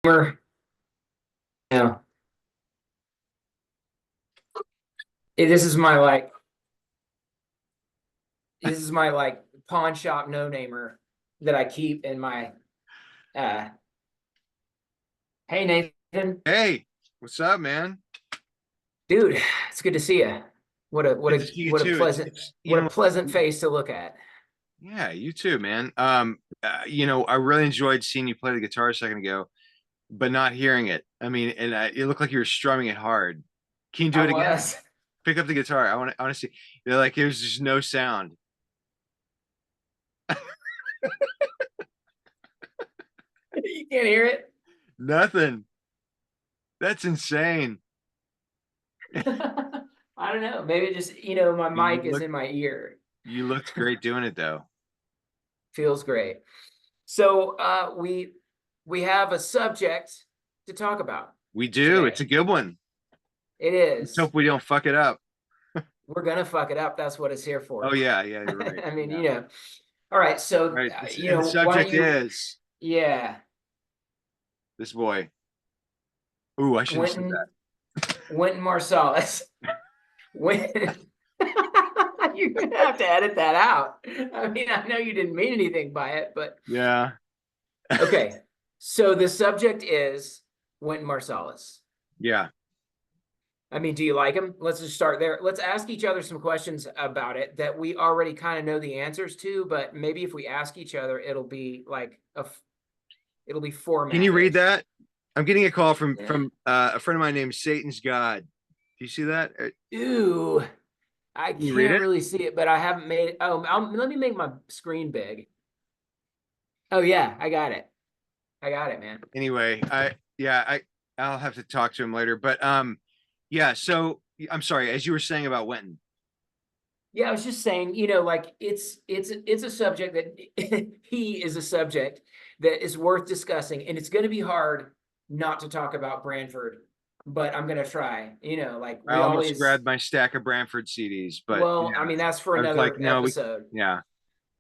Yeah. This is my pawn shop no namer that I keep in my uh hey Nathan, Hey, what's up, man? dude, it's good to see you. What a what Good to a see you what a too. pleasant what a pleasant face to look at. Yeah, you too, man. I really enjoyed seeing you play the guitar a second ago, but not hearing it. I mean, and it looked like you were strumming it hard. Can you do I it again? was. Pick up the guitar. I want to see. Like there's just no sound. You can't hear it. Nothing. That's insane. I don't know. Maybe just my You mic is look in my ear. you looked great doing it though. Feels great. So we have a subject to talk about We do. It's today. a good one. It Let's is. hope we don't fuck it up. We're gonna fuck it up. That's what it's here Oh for. yeah, yeah, you're right. I mean, Yeah. All right. All So, right. And the why don't subject you? is Yeah, this boy. Ooh, I shouldn't have said Wynton that. Wynton Marsalis. Wynton. You're gonna have to edit that out. I mean, I know you didn't mean anything by it, but Yeah. okay. So the subject is Wynton Marsalis. Yeah. I mean, do you like him? Let's just start there. Let's ask each other some questions about it that we already kind of know the answers to, but maybe if we ask each other, it'll be Can you read formatted. that? I'm getting a call from Yeah. from a friend of mine named Satan's God. Do you see that? Ooh, I Can you read can't it? really see it, but I haven't made it. Oh, let me make my screen big. Oh yeah, I got it. I got it, man. Anyway, I'll have to talk to him later. But yeah, so I'm sorry, as you were saying about Wenton. Yeah, I was just saying, like it's a subject that he is a subject that is worth discussing, and it's going to be hard not to talk about Branford, but I'm going to try. Like I we almost always. grabbed my stack of Branford CDs, but Well, I yeah, mean that's for I was like, another no, we episode. yeah.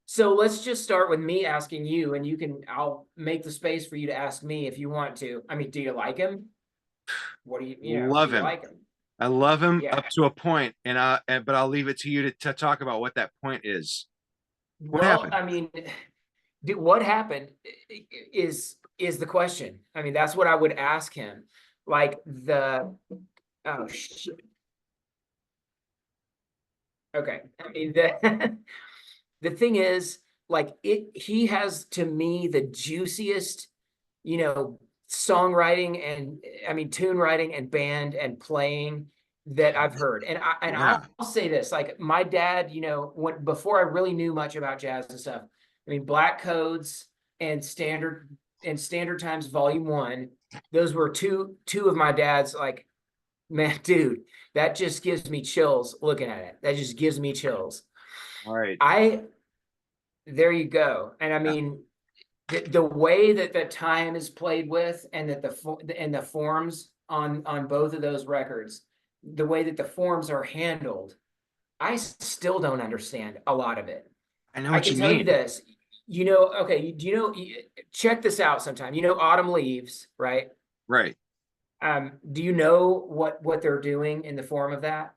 So let's just start with me asking you, and I'll make the space for you to ask me if you want to. I mean, do you like him? What do Love you him. like him? I love him Yeah. up to a point, but I'll leave it to you to talk about what that point is. What Well, happened? I mean, what happened is the question. I mean, that's what I would ask him. Like oh shit. Okay. I mean, the thing is, like he has to me the juiciest, you know, songwriting and I mean tune writing and band and playing that I've heard. And Yeah. I'll say this, like my dad, when before I really knew much about jazz and stuff, I mean Black Codes and Standard Times Volume 1, those were two of my dad's like, man, dude, that just gives me chills looking at it. That just gives me chills. All right. I There you go. And I Yeah. mean, the way that the time is played with and that the forms on both of those records, the way that the forms are handled, I still don't understand a lot of it. I know I what can you tell you mean. this, okay, do check this out sometime. Autumn Leaves, right? Right. Do you know what they're doing in the form of that?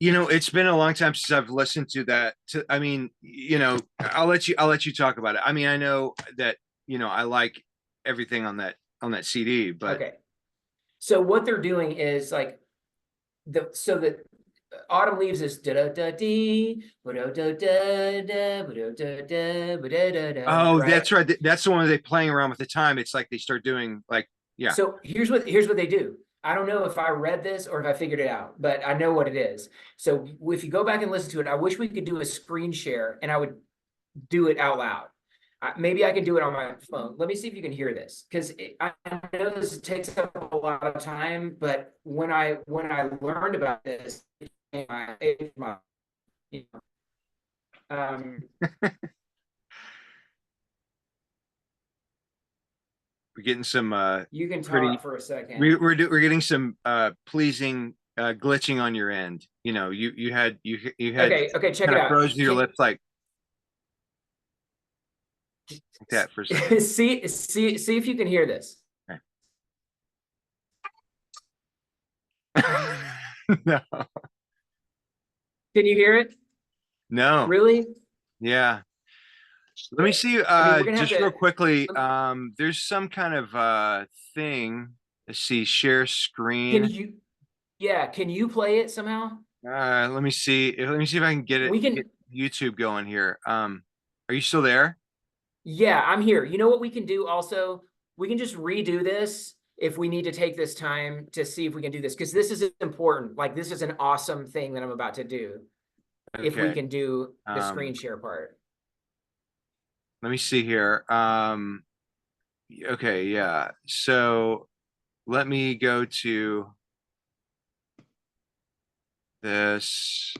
It's been a long time since I've listened to that. I mean, I'll let you talk about it. I mean, I know that, I like everything on that CD, but Okay. So what they're doing is like that Autumn Leaves is da da da dee da da da da da da da da, oh, right? that's right. That's the one where they playing around with the time. It's like they start doing like, yeah. So here's what they do. I don't know if I read this or if I figured it out, but I know what it is. So if you go back and listen to it, I wish we could do a screen share and I would do it out loud. Maybe I can do it on my phone. Let me see if you can hear this because I know this takes up a lot of time, but when I learned about this, you um, We're getting some you can pretty talk for a second. we're getting some pleasing glitching on your end. You had Okay, check kind it of out. froze to your lips like, like that for a second. See if you can hear this. No, Can you hear it? no, Really? yeah. Let me see, I mean, we're gonna have just real to. quickly, there's some kind of, thing. Let's see, share Can screen. you? Yeah, can you play it somehow? Let me see, let me see if I can We get can. YouTube going here. Are you still there? Yeah, I'm here. You know what we can do also? We can just redo this if we need to take this time to see if we can do this, because this is important. Like, this is an awesome thing that I'm about to do. If we Okay, can do the screen um, share part. let me see here. Okay, yeah, so let me go to this,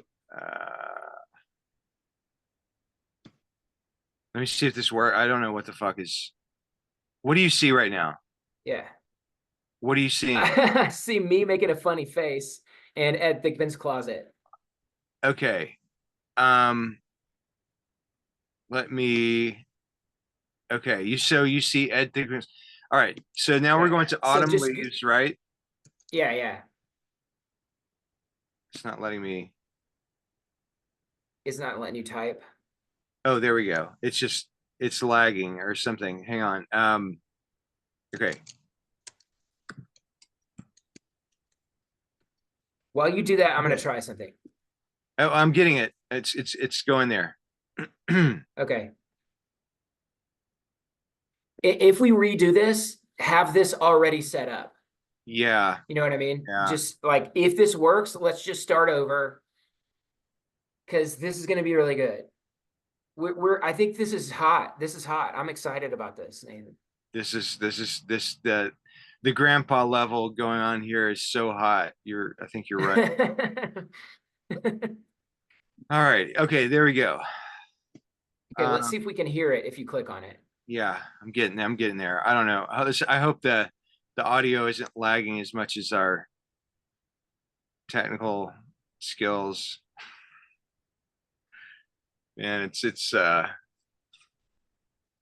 let me see if this works. I don't know what the fuck is, what do you see right now? Yeah. What are you seeing? I see me making a funny face and Ed Thickman's closet. Okay, um, let me, okay, so you see Ed Thickman's. All right, so now we're Yeah. going to So autumn just leaves, right? yeah. It's not letting me. It's not letting you type. Oh, there we go. It's lagging or something. Hang on. Okay. While you do that, I'm gonna try something. Oh, I'm getting it. It's going there. Okay. If we redo this, have this already set up. Yeah, You know what I mean? yeah. Just like, if this works, let's just start over, because this is going to be really good. I think this is hot. This is hot. I'm excited about this, Nathan. The grandpa level going on here is so hot. I think you're right. All right. Okay, there we go. Okay, let's see Um, if we can hear it if you click on it. yeah, I'm getting there. I don't know. I hope the audio isn't lagging as much as our technical skills. And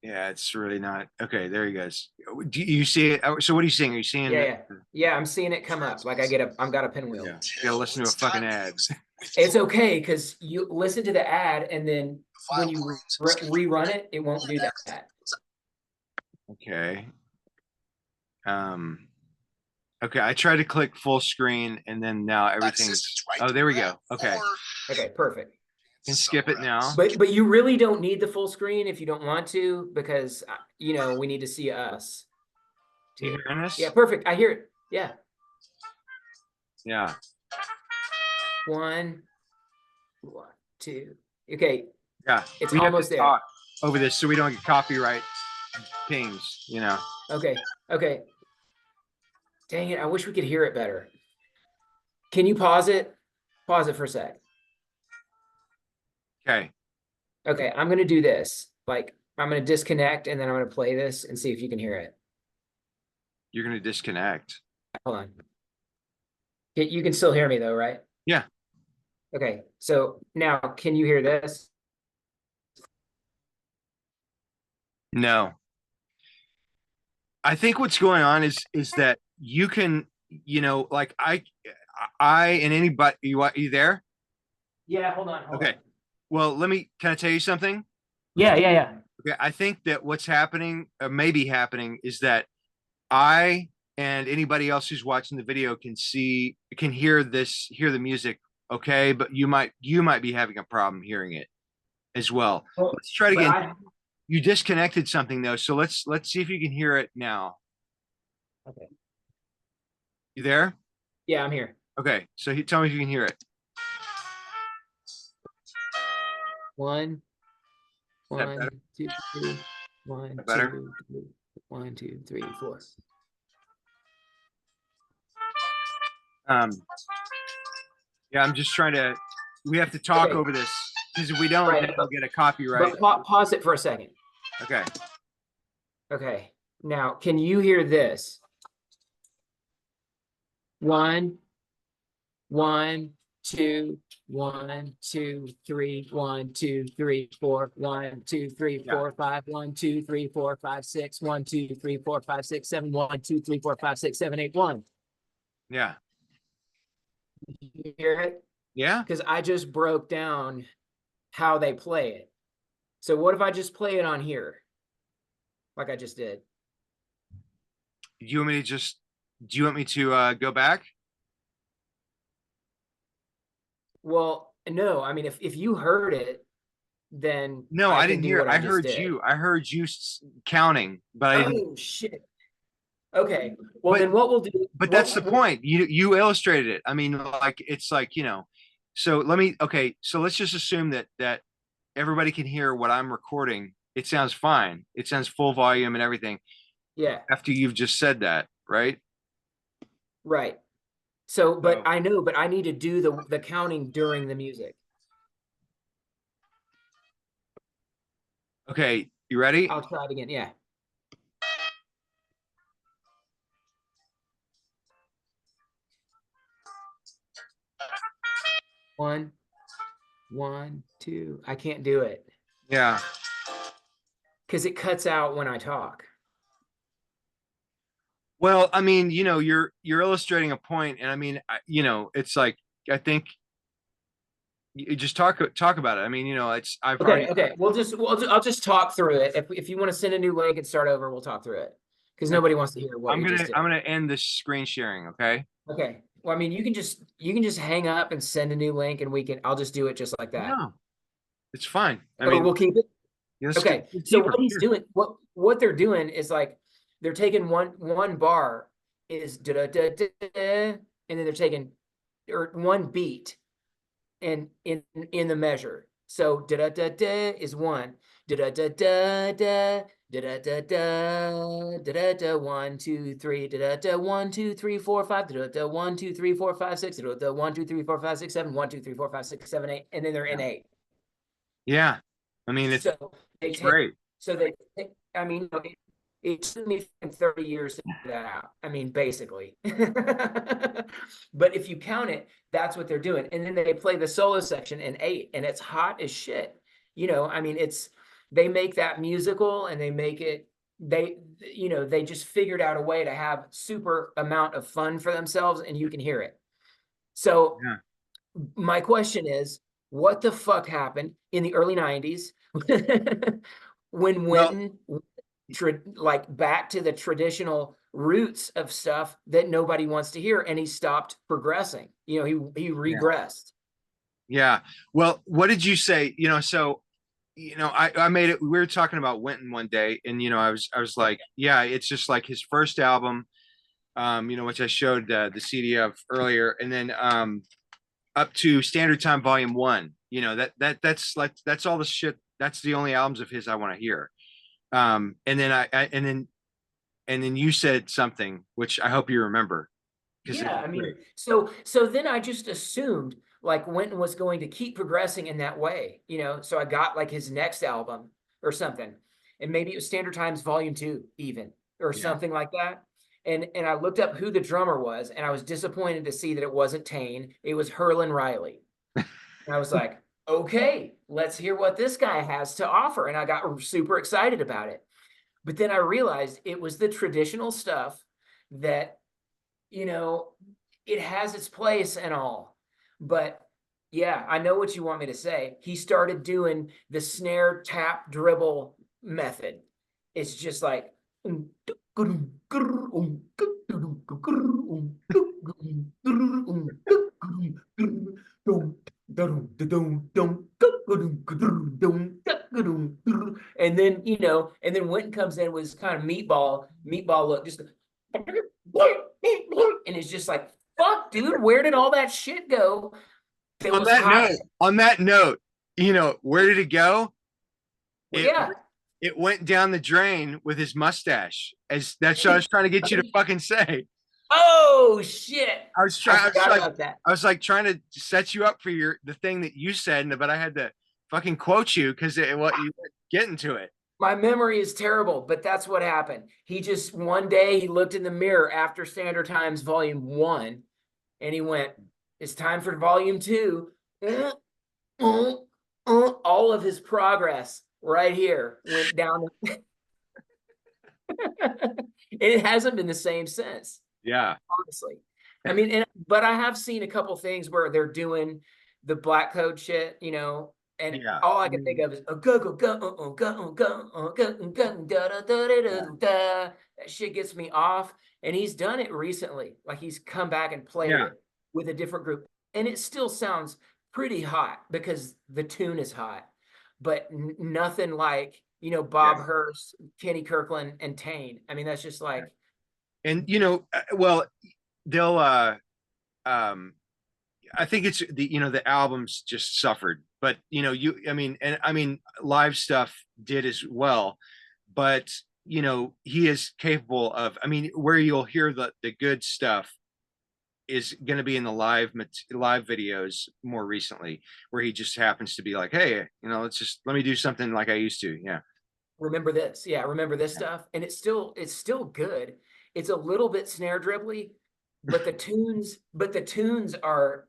yeah, it's really not. Okay, there he goes. Do you see it? So what are you seeing? Are you seeing it? Yeah, I'm seeing it come up. Like, I've got a pinwheel. Yeah, you gotta listen to a fucking ad. It's okay, because you listen to the ad, and then when you rerun it, it won't do that. Okay. Um, okay, I tried to click full screen and then now everything's, oh, there we go. Okay. Okay, perfect. Can skip it now. But you really don't need the full screen if you don't want to, because we need to see us. Do you hear this? Yeah, perfect. I hear it. Yeah. Yeah. One, two. Okay. Yeah. It's We have almost to there. talk over this so we don't get copyright pings, Okay. Dang it. I wish we could hear it better. Can you pause it? Pause it for a sec. Okay. Okay, I'm gonna do this. Like, I'm gonna disconnect, and then I'm gonna play this and see if you can hear it. You're gonna disconnect. Hold on. You can still hear me though, right? Yeah. Okay, so now can you hear this? No. I think what's going on is that you can, like I and anybody, you there? Yeah, hold on. Okay. Well, can I tell you something? Yeah. Okay, I think that what's happening, or maybe happening, is that I and anybody else who's watching the video can hear the music, okay, but you might be having a problem hearing it as well. Well, Let's try to but get. You disconnected something though, so let's see if you can hear it now. Okay. You there? Yeah, I'm here. Okay, so tell me if you can hear it. One, Better? 2, 3. 1, Better? 2, 3. 1, 2, 3, 4. Yeah, I'm just trying to. We have to talk over this because if we don't, Right, then we'll get a copyright. But pause it for a second. Okay. Okay. Now, can you hear this? 1, 2, 1, 2, 3, 1, 2, 3, 4, 1, 2, 3, Yeah. 4, 5, 1, 2, 3, 4, 5, 6, 1, 2, 3, 4, 5, 6, 7, 1, 2, 3, 4, 5, 6, 7, 8, 1. Yeah. You hear it? Yeah. Because I just broke down how they play it. So what if I just play it on here? Like I just did. Do you want me to just, do you want me to go back? Well, no, I mean, if you heard it, then No, I I can didn't do hear. what I I just heard did. you. I heard you counting, but I didn't. Oh shit. Okay. Well, But then what we'll do? but that's the point. You illustrated it. I mean, like it's like, you know. So let me. Okay. So let's just assume that everybody can hear what I'm recording. It sounds fine. It sounds full volume and everything. Yeah. After you've just said that, right? Right. So, but So I know, but I need to do the counting during the music. okay, you ready? I'll try it again. Yeah. 1, 1, 2. I can't do it Yeah. because it cuts out when I talk. Well, I mean, you know, you're illustrating a point, and I mean, you know, it's like I think you just talk about it. I mean, you know, it's I've Okay. already. Okay. I'll just talk through it. If you want to send a new link and start over, we'll talk through it because nobody wants to hear what we just did. I'm gonna end this screen sharing. Okay. Okay. Well, I mean, you can just hang up and send a new link, and I'll just do it just like that. No, it's fine. I Or mean, we'll keep it. let's Okay. So keep what her. he's Sure. doing, what they're doing is like they're taking one bar is da da da da, and then they're taking or one beat and in the measure. So da da da da is 1. Da da da da da. Da da da da da da da 1 2 3 da da da 1 2 3 4 5 da da 1 2 3 4 5 6 da da 1 2 3 4 5 6 7 1 2 3 4 5 6 7 8 and then they're Yeah. in 8. Yeah. I mean, So they it's take great. so they take, I mean it took me 30 years to figure that out. I mean, basically. But if you count it, that's what they're doing. And then they play the solo section in 8, and it's hot as shit. You know, I mean, they make that musical and they make it, they just figured out a way to have super amount of fun for themselves, and you can hear it. So Yeah. my question is, what the fuck happened in the early 90s when Well, Wynton like back to the traditional roots of stuff that nobody wants to hear, and he stopped progressing? You know, he yeah. regressed. Yeah. Well, what did you say? You know, so you know, I made it. We were talking about Wynton one day, and you know, I was like, yeah, it's just like his first album, you know, which I showed the CD of earlier, and then up to Standard Time Volume 1. You know, that's like that's all the shit. That's the only albums of his I want to hear. And then and then you said something which I hope you remember because Yeah, I mean, so then I just assumed like Wynton was going to keep progressing in that way, you know. So I got like his next album or something, and maybe it was Standard Times Volume 2 even or yeah, something like that. And I looked up who the drummer was, and I was disappointed to see that it wasn't Tain. It was Herlin Riley. And I was like, okay, let's hear what this guy has to offer. And I got super excited about it. But then I realized it was the traditional stuff that, you know, it has its place and all. But yeah, I know what you want me to say. He started doing the snare tap dribble method. It's just like and then, you know, and then Wynton comes in with this kind of meatball look, just and it's just like, fuck, dude, where did all that shit go? It was hot. on that note, you know, where did it go? It Yeah. it went down the drain with his mustache. As that's what I was trying to get you to fucking say. Oh shit. I was trying. I forgot about that. I was like trying to set you up for the thing that you said, but I had to fucking quote you because what you weren't getting to it. My memory is terrible, but that's what happened. He just one day he looked in the mirror after Standard Times Volume 1, and he went, it's time for volume 2. All of his progress right here went down. It hasn't been the same since, Yeah. honestly. I mean, but I have seen a couple things where they're doing the black code shit, you know, and Yeah. all I can think of is that shit gets me off. And he's done it recently. Like he's come back and played Yeah. it with a different group. And it still sounds pretty hot because the tune is hot, but nothing like, you know, Bob Yeah. Hurst, Kenny Kirkland, and Tain. I mean, that's just like, And you know, well, they'll I think it's the, you know, the albums just suffered, but you know, I mean live stuff did as well, but you know, he is capable of, I mean, where you'll hear the good stuff is going to be in the live videos more recently, where he just happens to be like, hey, you know, let me do something like I used to. Yeah. remember this. Yeah, remember this stuff. And it's still good. It's a little bit snare dribbly, but the tunes are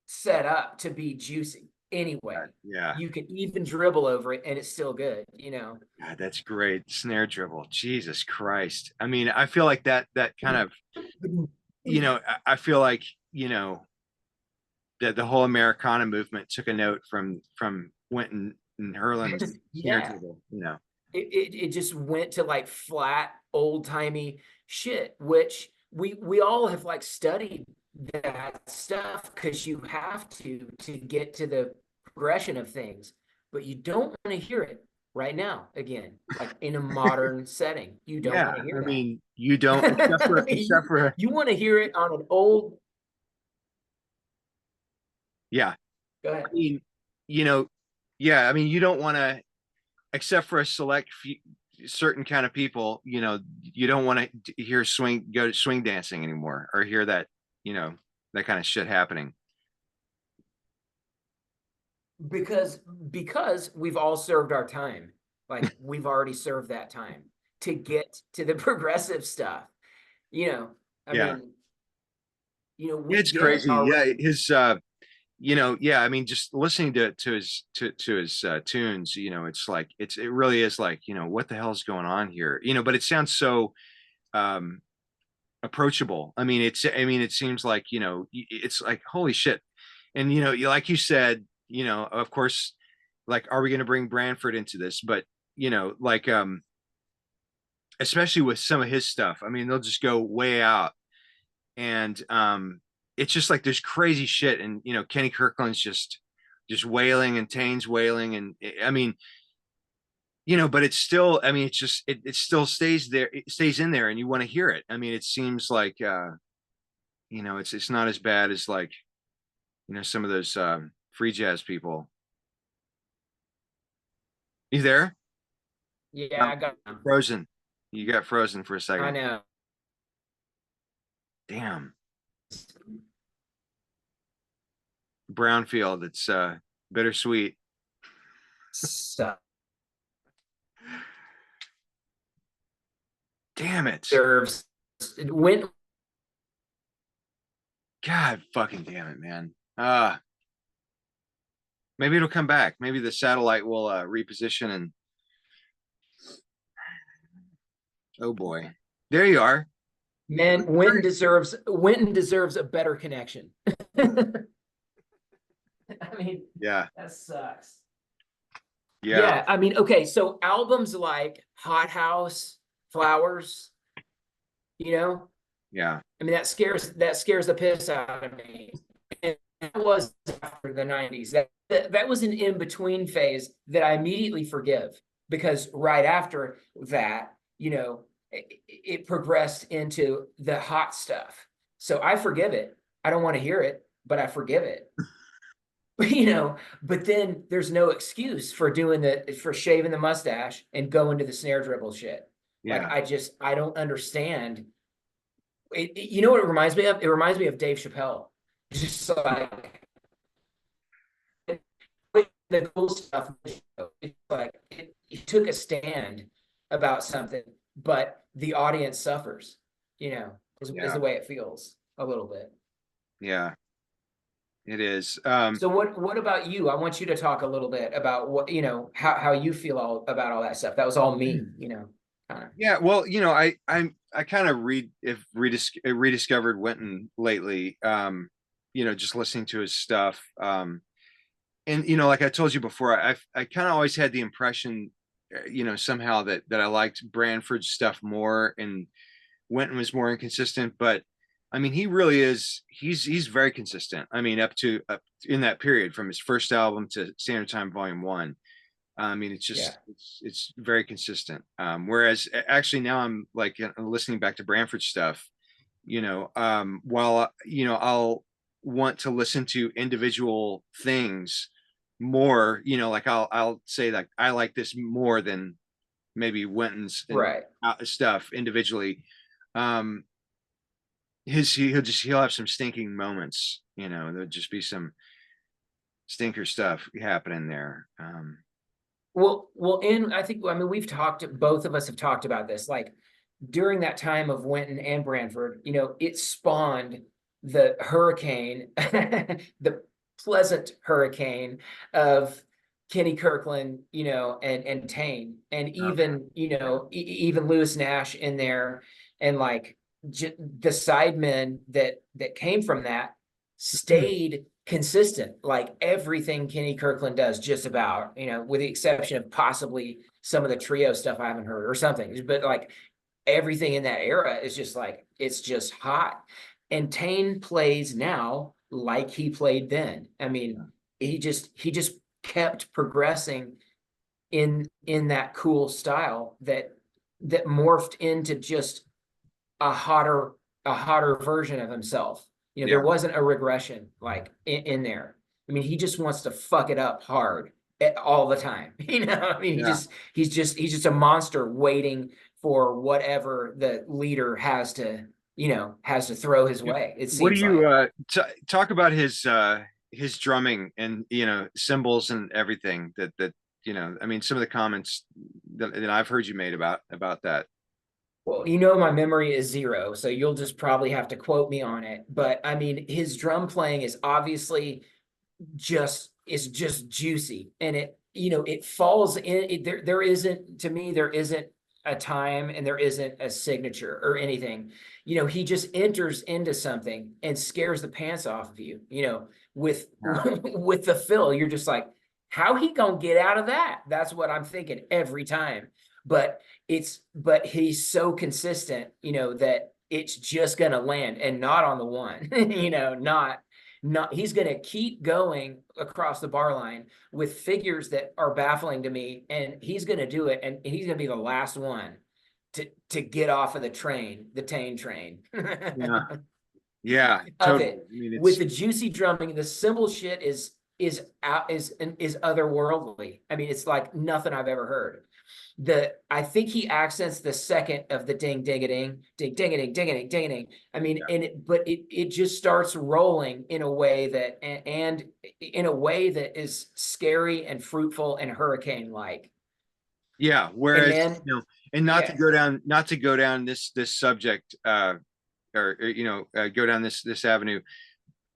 set up to be juicy anyway. Yeah. You can even dribble over it and it's still good, you know. God, that's great. Snare dribble. Jesus Christ. I mean, I feel like that kind of, you know, I feel like, you know, that the whole Americana movement took a note from Wynton and Herlin's snare Yeah. dribble, you know. It just went to like flat old-timey shit, which we all have like studied that stuff because you have to get to the progression of things, but you don't want to hear it right now again, like in a modern setting. You don't Yeah, want to hear I that. mean, you don't, except for You want to hear it on an old. yeah. Go I ahead. mean, you know, yeah, I mean, you don't want to, except for a select few, certain kind of people, you know, you don't want to hear go to swing dancing anymore, or hear that, you know, that kind of shit happening. Because we've all served our time. Like we've already served that time to get to the progressive stuff. You know, I Yeah. mean, you know, we It's get crazy. our Yeah, his you know, yeah, I mean, just listening to his tunes, you know, it's like it really is like, you know, what the hell is going on here? You know, but it sounds so um approachable. I mean, it seems like, you know, it's like holy shit. And you know, like you said, you know, of course, like, are we going to bring Branford into this? But you know, like especially with some of his stuff, I mean, they'll just go way out. And it's just like there's crazy shit. And you know, Kenny Kirkland's just wailing, and Tain's wailing, and I mean, you know, but it's still, I mean, it's just it still stays there, it stays in there, and you want to hear it. I mean, it seems like you know, it's not as bad as like, you know, some of those free jazz people. You there? yeah, No, I got them. frozen. You got frozen for a I second. know. Damn. Brownfield, it's bittersweet. So Damn it. serves when God fucking damn it, man. Maybe it'll come back. Maybe the satellite will reposition, and oh boy. There you are. man, Wynton deserves a better connection. I mean, Yeah. that sucks. Yeah. Yeah, I mean, okay, so albums like Hot House, Flowers, you know, Yeah. I mean that scares the piss out of me. And that was after the 90s. That was an in-between phase that I immediately forgive because right after that, you know, it progressed into the hot stuff. So I forgive it. I don't want to hear it, but I forgive it. You know, but then there's no excuse for for shaving the mustache and going to the snare dribble shit. Like Yeah. I don't understand. You know what it reminds me of? It reminds me of Dave Chappelle. Just like the cool stuff. It's like he took a stand about something, but the audience suffers. You know, is Yeah. the way it feels a little bit. Yeah. It is. So what about you? I want you to talk a little bit about what, how you feel about all that stuff. That was all me, kind of. Yeah, well, I kind of rediscovered Wynton lately. Just listening to his stuff. And like I told you before, I kind of always had the impression, somehow that I liked Branford's stuff more, and Wynton was more inconsistent. But I mean, he really is. He's very consistent. I mean, up in that period from his first album to Standard Time Volume One. I mean, it's Yeah. just it's very consistent. Whereas actually now I'm like listening back to Branford stuff, while I'll want to listen to individual things more, like I'll say like I like this more than maybe Wynton's and Right. stuff individually. Um, he'll have some stinking moments, there'll just be some stinker stuff happening there. I think, I mean, both of us have talked about this, like during that time of Wynton and Branford, it spawned the hurricane, the pleasant hurricane of Kenny Kirkland, and Tain, and Okay. even, even Lewis Nash in there, and like the sidemen that came from that stayed consistent, like everything Kenny Kirkland does, just about, with the exception of possibly some of the trio stuff I haven't heard or something, but like everything in that era is just like, it's just hot. And Tain plays now like he played then. I mean, he just kept progressing in that cool style that morphed into just a hotter version of himself. There Yeah. wasn't a regression like in there. I mean, he just wants to fuck it up hard all the time. I mean, Yeah. he's just a monster waiting for whatever the leader has to throw his way. It What do seems you like. talk about his drumming and cymbals and everything that I mean some of the comments that I've heard you made about that. Well, my memory is zero, so you'll just probably have to quote me on it. But I mean, his drum playing is obviously just juicy, and it falls in there isn't, to me, there isn't a time and there isn't a signature or anything. He just enters into something and scares the pants off of you, with Yeah. with the fill. You're just like, how he gonna get out of that? That's what I'm thinking every time. But he's so consistent, that it's just gonna land, and not on the one, not he's going to keep going across the bar line with figures that are baffling to me, and he's going to do it, and he's going to be the last one to get off of the Tain train. Yeah. Yeah, Of totally. it, I mean, with it's the juicy drumming. The cymbal shit is otherworldly. I mean, it's like nothing I've ever heard. I think he accents the second of the ding ding a ding ding ding a ding ding a ding ding a ding. I mean, but it just starts rolling in a way that, and in a way that is scary and fruitful and hurricane like. yeah. And Whereas man, and yeah, not to go down this subject or go down this avenue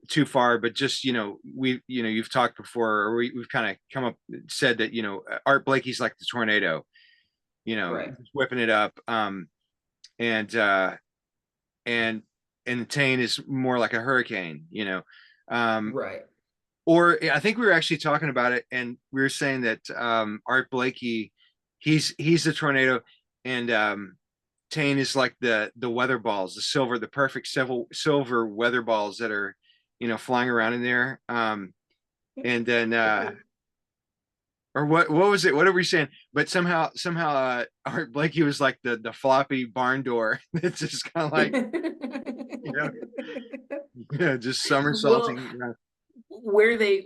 too far, but just you've talked before, or we've kind of come up said that Art Blakey's like the tornado, right, whipping it up, and uh and and Tain is more like a hurricane, um right, or I think we were actually talking about it, and we were saying that Art Blakey, he's the tornado, and Tain is like the weather balls, the perfect silver weather balls that are flying around in there. And then or what was it? What are we saying? But somehow Art Blakey was like the floppy barn door. It's just kind of like you know just well, somersaulting around. where they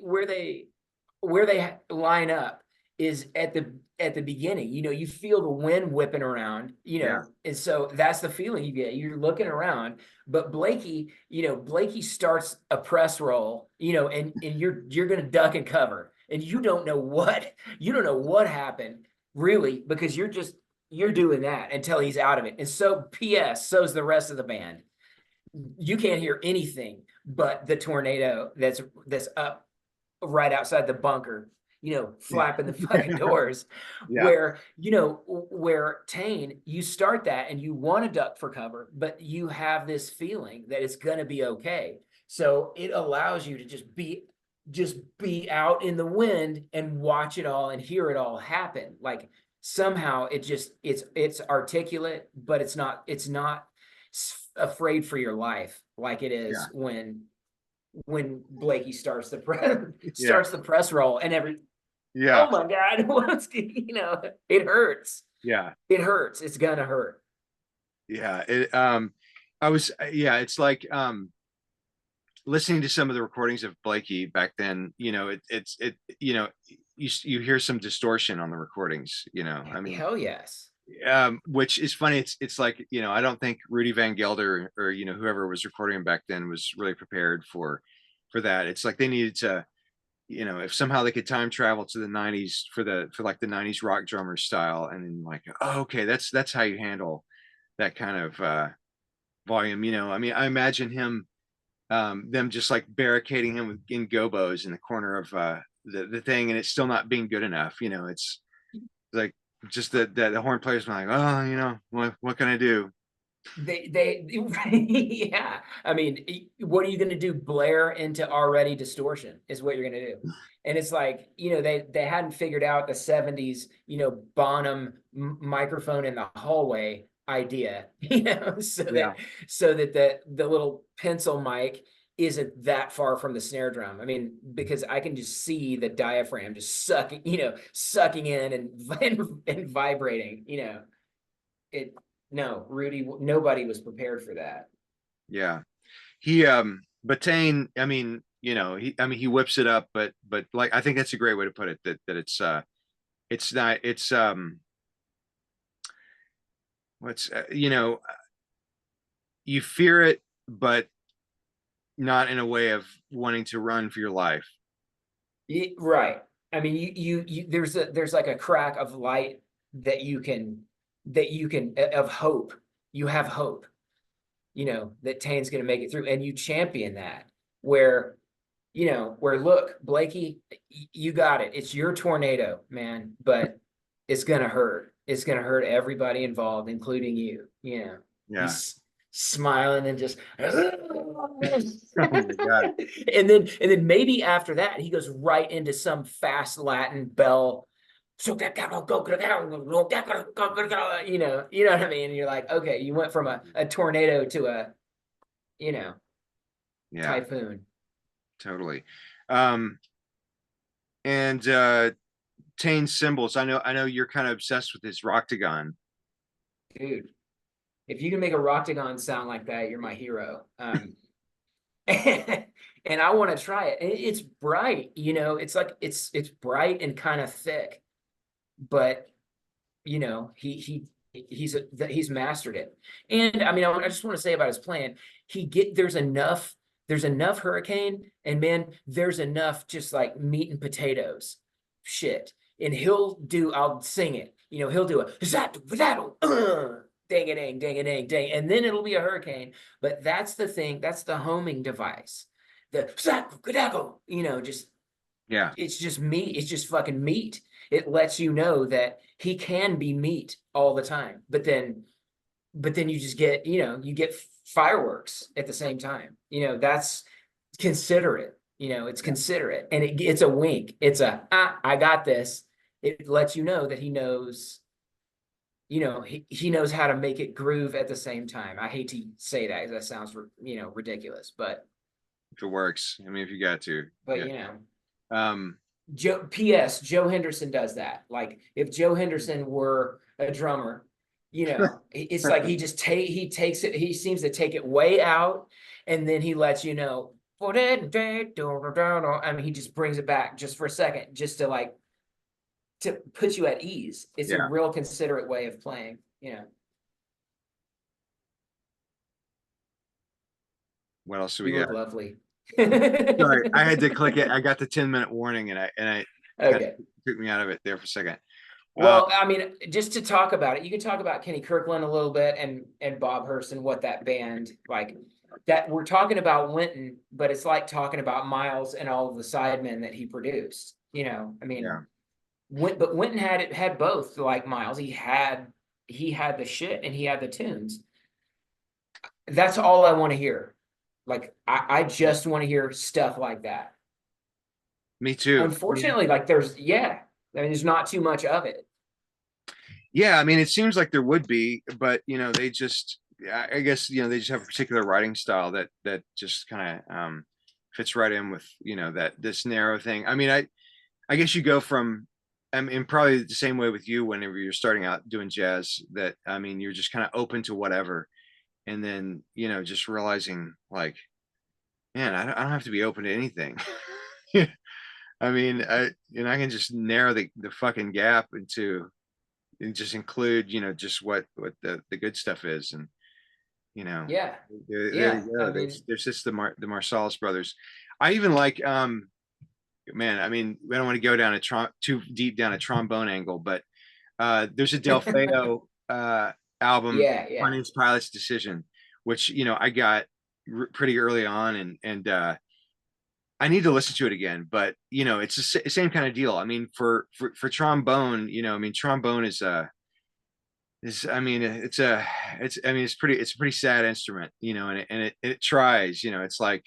line up is at the beginning. You feel the wind whipping around, Yeah. and so that's the feeling you get. You're looking around, but Blakey starts a press roll, and you're gonna duck and cover, and you don't know what happened really, because you're doing that until he's out of it. And so, P.S. so's the rest of the band. you can't hear anything but the tornado that's up right outside the bunker, flapping the fucking doors. Yeah. Where Tain, you start that and you want to duck for cover, but you have this feeling that it's gonna be okay. So it allows you to just be out in the wind and watch it all and hear it all happen. Like somehow it's articulate, but it's not afraid for your life like it is Yeah. when Blakey starts the press Yeah. starts the press roll and Yeah. oh my God, it hurts. Yeah. It hurts. It's gonna hurt. Yeah. Yeah, it's like listening to some of the recordings of Blakey back then, you hear some distortion on the recordings, I mean, Hell yes. which is funny. It's like, I don't think Rudy Van Gelder or, whoever was recording him back then was really prepared for that. It's like they needed to, if somehow they could time travel to the 90s for like the 90s rock drummer style, and then like, oh, okay, that's how you handle that kind of volume. I mean, I imagine them just like barricading him in gobos in the corner of the thing, and it's still not being good enough. It's like just the horn players like, oh, what can I do? They yeah. I mean, what are you gonna do? Blare into already distortion is what you're gonna do. And it's like, they hadn't figured out the 70s, Bonham microphone in the hallway idea, so Yeah. that the little pencil mic isn't that far from the snare drum. I mean, because I can just see the diaphragm just sucking in and vibrating, it no, Rudy, nobody was prepared for that. Yeah. He but Tain, I mean, he whips it up, but like I think that's a great way to put it, that it's not it's what's you fear it, but not in a way of wanting to run for your life. Right. I mean, there's like a crack of light that you can of hope. You have hope, that Tane's going to make it through, and you champion that. Where look, Blakey, you got it. It's your tornado, man, but it's gonna hurt. It's gonna hurt everybody involved, including you. Yeah. He's smiling and just Oh my God. and then maybe after that he goes right into some fast Latin bell. So what I mean? And you're like, okay, you went from a tornado to a Yeah, typhoon. totally. And Tane's cymbals, I know you're kind of obsessed with his Roctagon. Dude, if you can make a Roctagon sound like that, you're my hero. And I want to try it. It's bright, it's like it's bright and kind of thick, but he's mastered it. And I mean, I just want to say about his playing, there's enough hurricane, and man, there's enough just like meat and potatoes shit. And I'll sing it, he'll do a dang a dang, dang a dang, dang, and then it'll be a hurricane. But that's the thing, that's the homing device. Just Yeah. it's just meat. It's just fucking meat. It lets you know that he can be meat all the time. But then you just get, you get fireworks at the same time. That's considerate. It's Yeah. considerate, and it's a wink. It's I got this. It lets you know that he knows. He knows how to make it groove at the same time. I hate to say that because that sounds ridiculous, but If it works, I mean, if you got to. Yeah. Um, P.S. Joe Henderson does that. Like if Joe Henderson were a drummer, it's like he takes it. He seems to take it way out, and then he lets you know. I mean, he just brings it back just for a second, just to put you at ease. It's a Yeah. real considerate way of playing. What else do we You look got? lovely. Sorry, I had to click it. I got the 10-minute warning, and I kind Okay. of took me out of it there for a second. Well, I mean, just to talk about it, you can talk about Kenny Kirkland a little bit and Bob Hurst and what that band like. That we're talking about Wynton, but it's like talking about Miles and all of the sidemen that he produced. You know, I mean, Yeah. But Wynton had both like Miles. He had the shit and he had the tunes. That's all I want to hear. Like I just want to hear stuff like that. Me too. Unfortunately, like I mean, there's not too much of it. Yeah, I mean, it seems like there would be, but they just, I guess, they just have a particular writing style that just kind of fits right in with, that this narrow thing. I mean, I guess you go from, I mean, probably the same way with you whenever you're starting out doing jazz, that, I mean, you're just kind of open to whatever. And then, just realizing like, man, I don't have to be open to anything. I mean, I can just narrow the fucking gap and just include, just what the good stuff is. And, Yeah, there yeah. you I go. mean, There's just the Marsalis brothers. I even like, man, I mean, I don't want to go down too deep down a trombone angle, but there's a Delfeo album, yeah, yeah. Finance Pilot's Decision, which I got pretty early on, and I need to listen to it again. But it's the same kind of deal. I mean, for trombone, I mean, trombone is I mean, it's a pretty sad instrument, and it tries, it's like,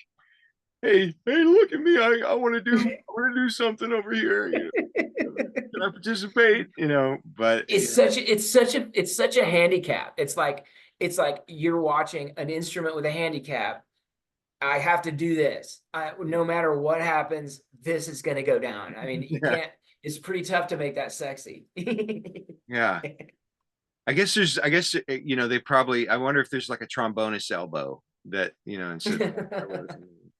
hey, look at me. I want to do something over here. Can I participate? But It's such a handicap. It's like you're watching an instrument with a handicap. I have to do this. No matter what happens, this is going to go down. I mean, you yeah, can't. It's pretty tough to make that sexy. yeah. I guess they probably. I wonder if there's like a trombonist elbow that instead of.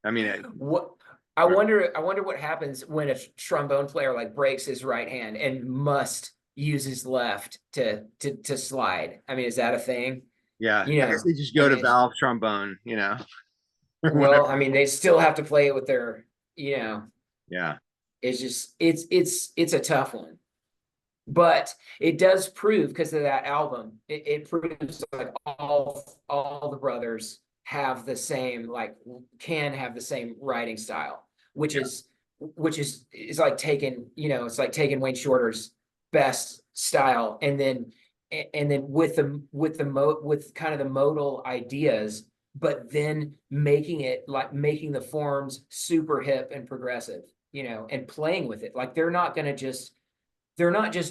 I mean, What I wonder what happens when a trombone player like breaks his right hand and must use his left to slide. I mean, is that a thing? yeah. You I guess know, they just I go to mean, valve trombone, or well, whatever. I mean, they still have to play it with their, you know, Yeah, it's just it's a tough one. But it does prove because of that album, it proves like all the brothers have the same can have the same writing style, which yeah, is like taking it's like taking Wayne Shorter's best style and then with kind of the modal ideas, but then making the forms super hip and progressive, and playing with it. Like they're not just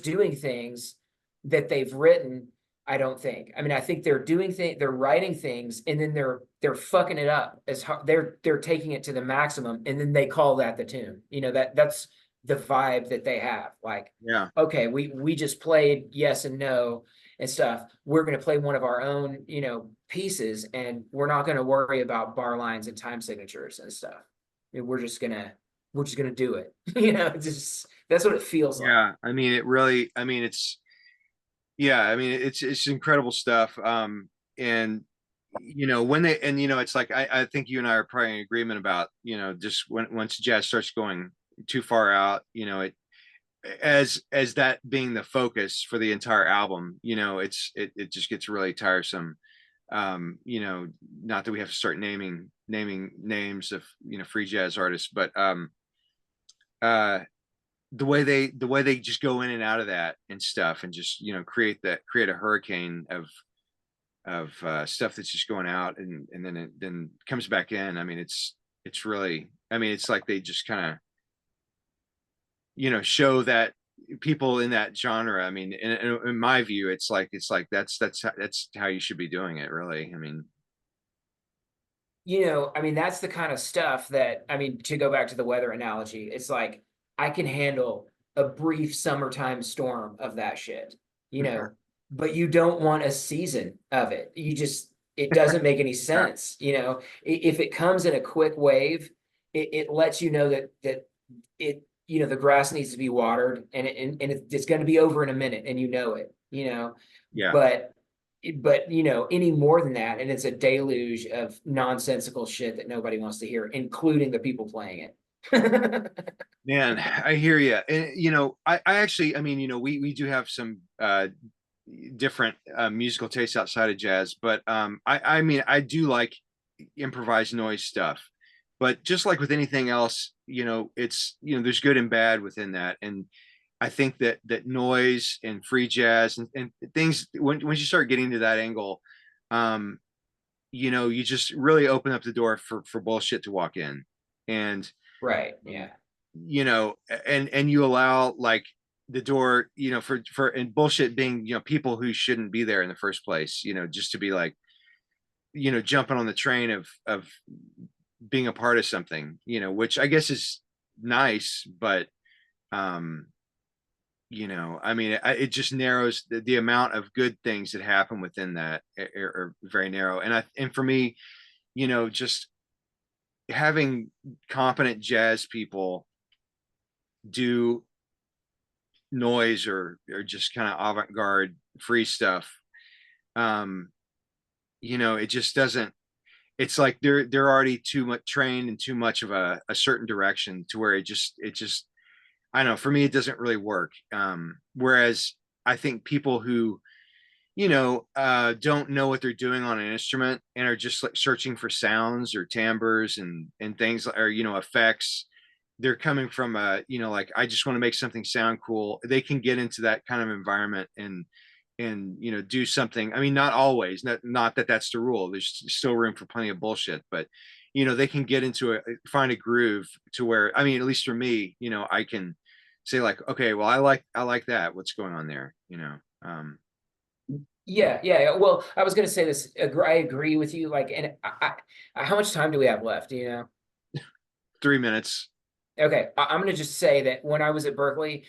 doing things that they've written. I don't think. I mean, I think they're writing things, and then they're fucking it up as hard. They're taking it to the maximum, and then they call that the tune. That's the vibe that they have. Like, yeah, okay, we just played yes and no and stuff. We're gonna play one of our own, pieces, and we're not gonna worry about bar lines and time signatures and stuff. I mean, we're just gonna do it. Just that's what it feels like. yeah. I mean, it really. I mean, yeah. I mean, it's incredible stuff. And when they and it's like I think you and I are probably in agreement about just once jazz starts going too far out, as that being the focus for the entire album, it just gets really tiresome. Not that we have to start naming names of free jazz artists, but uh the way they just go in and out of that and stuff, and just create a hurricane of stuff that's just going out, and then it then comes back in. I mean, it's really, I mean, it's like they just kind of show that people in that genre. I mean, in my view, it's like that's how you should be doing it, really. I mean, I mean, that's the kind of stuff that, I mean, to go back to the weather analogy, it's like I can handle a brief summertime storm of that shit, but you don't want a season of it. It doesn't make any sense. If it comes in a quick wave, it lets you know that it, the grass needs to be watered, and it's going to be over in a minute, and yeah, but any more than that, and it's a deluge of nonsensical shit that nobody wants to hear, including the people playing it. Man, I hear you. And you know, I actually, I mean, you know, we do have some different musical tastes outside of jazz, but I mean, I do like improvised noise stuff. But just like with anything else, you know, it's, you know, there's good and bad within that. And I think that noise and free jazz and things, once you start getting to that angle, um, you know, you just really open up the door for bullshit to walk in. And Right. Yeah. you know, and you allow like the door, you know, for and bullshit being, you know, people who shouldn't be there in the first place, you know, just to be like, you know, jumping on the train of being a part of something, you know, which I guess is nice, but um, you know, I mean, it just narrows the amount of good things that happen within that are very narrow. And for me, you know, just having competent jazz people do noise or just kind of avant-garde free stuff, um you know, it just doesn't, it's like they're already too much trained in too much of a certain direction to where it just I don't know, for me it doesn't really work. Whereas I think people who, you know, don't know what they're doing on an instrument and are just like searching for sounds or timbres and things, or you know, effects, they're coming from a, you know, like I just want to make something sound cool, they can get into that kind of environment and you know, do something. I mean, not always, not that that's the rule, there's still room for plenty of bullshit, but you know, they can get into a, find a groove to where, I mean, at least for me, you know, I can say like, okay, well, I like that, what's going on there, you know. Yeah, yeah, yeah. Well, I was gonna say this. I agree with you. Like, and how much time do we have left? Do you know? 3 minutes. Okay, I'm gonna just say that when I was at Berkeley,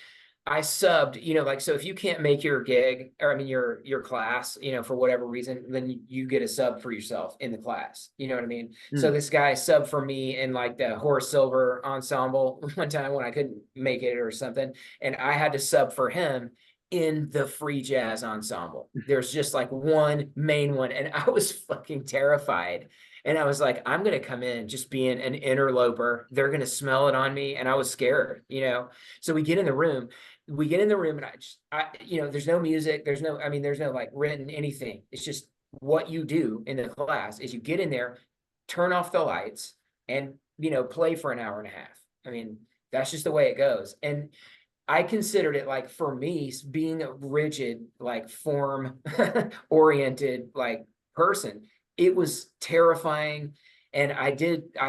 I subbed. You know, like, so if you can't make your gig, or I mean your class, you know, for whatever reason, then you get a sub for yourself in the class. You know what I mean? Hmm. So this guy subbed for me in like the Horace Silver ensemble one time when I couldn't make it or something, and I had to sub for him in the free jazz ensemble. There's just like one main one, and I was fucking terrified. And I was like, I'm gonna come in just being an interloper. They're gonna smell it on me, and I was scared, you know. So we get in the room. We get in the room, and you know, there's no music. There's no, I mean, there's no like written anything. It's just what you do in the class is you get in there, turn off the lights, and you know, play for an hour and a half. I mean, that's just the way it goes. And I considered it like, for me, being a rigid, like form oriented, like person, it was terrifying. And I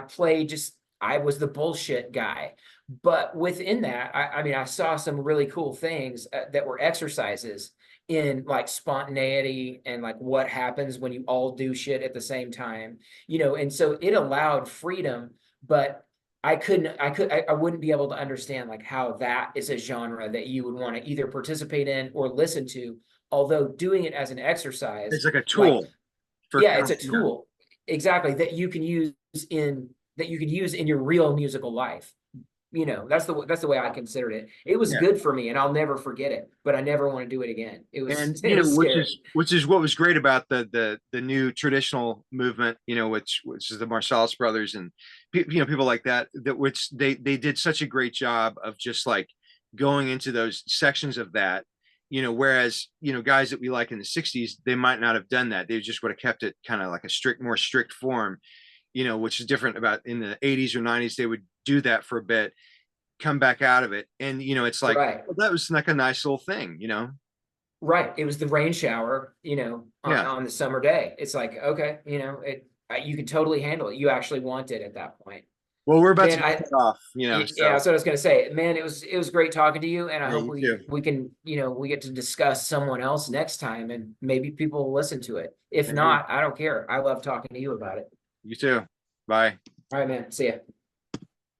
played just, I was the bullshit guy. But within that, I mean, I saw some really cool things that were exercises in like spontaneity and like what happens when you all do shit at the same time, you know, and so it allowed freedom, but I wouldn't be able to understand like how that is a genre that you would want to either participate in or listen to. Although doing it as an exercise, It's like a like, tool for yeah, it's a yeah. tool. Exactly, that you can use in your real musical life. You know, that's the way I considered it. It was Yeah. good for me and I'll never forget it, but I never want to do it again. It was And it you know, was scary. which is what was great about the new traditional movement, you know, which is the Marsalis brothers and you know, people like that, that which they did such a great job of just like going into those sections of that, you know, whereas, you know, guys that we like in the 60s, they might not have done that, they just would have kept it kind of like a more strict form, you know, which is different about in the 80s or 90s, they would do that for a bit, come back out of it, and you know, it's like, Right. well, that was like a nice little thing, you know. Right. It was the rain shower, you know, Yeah. on the summer day. It's like, okay, you know, you can totally handle it. You actually want it at that point. Well, we're about to Man, get cut off, you know, yeah, so that's what I was gonna say. Man, it was great talking to you, and I yeah, hope you too. we can, you know, we get to discuss someone else next time, and maybe people will listen to it. If Maybe. not, I don't care. I love talking to you about it. You too. Bye. All right, man. See ya.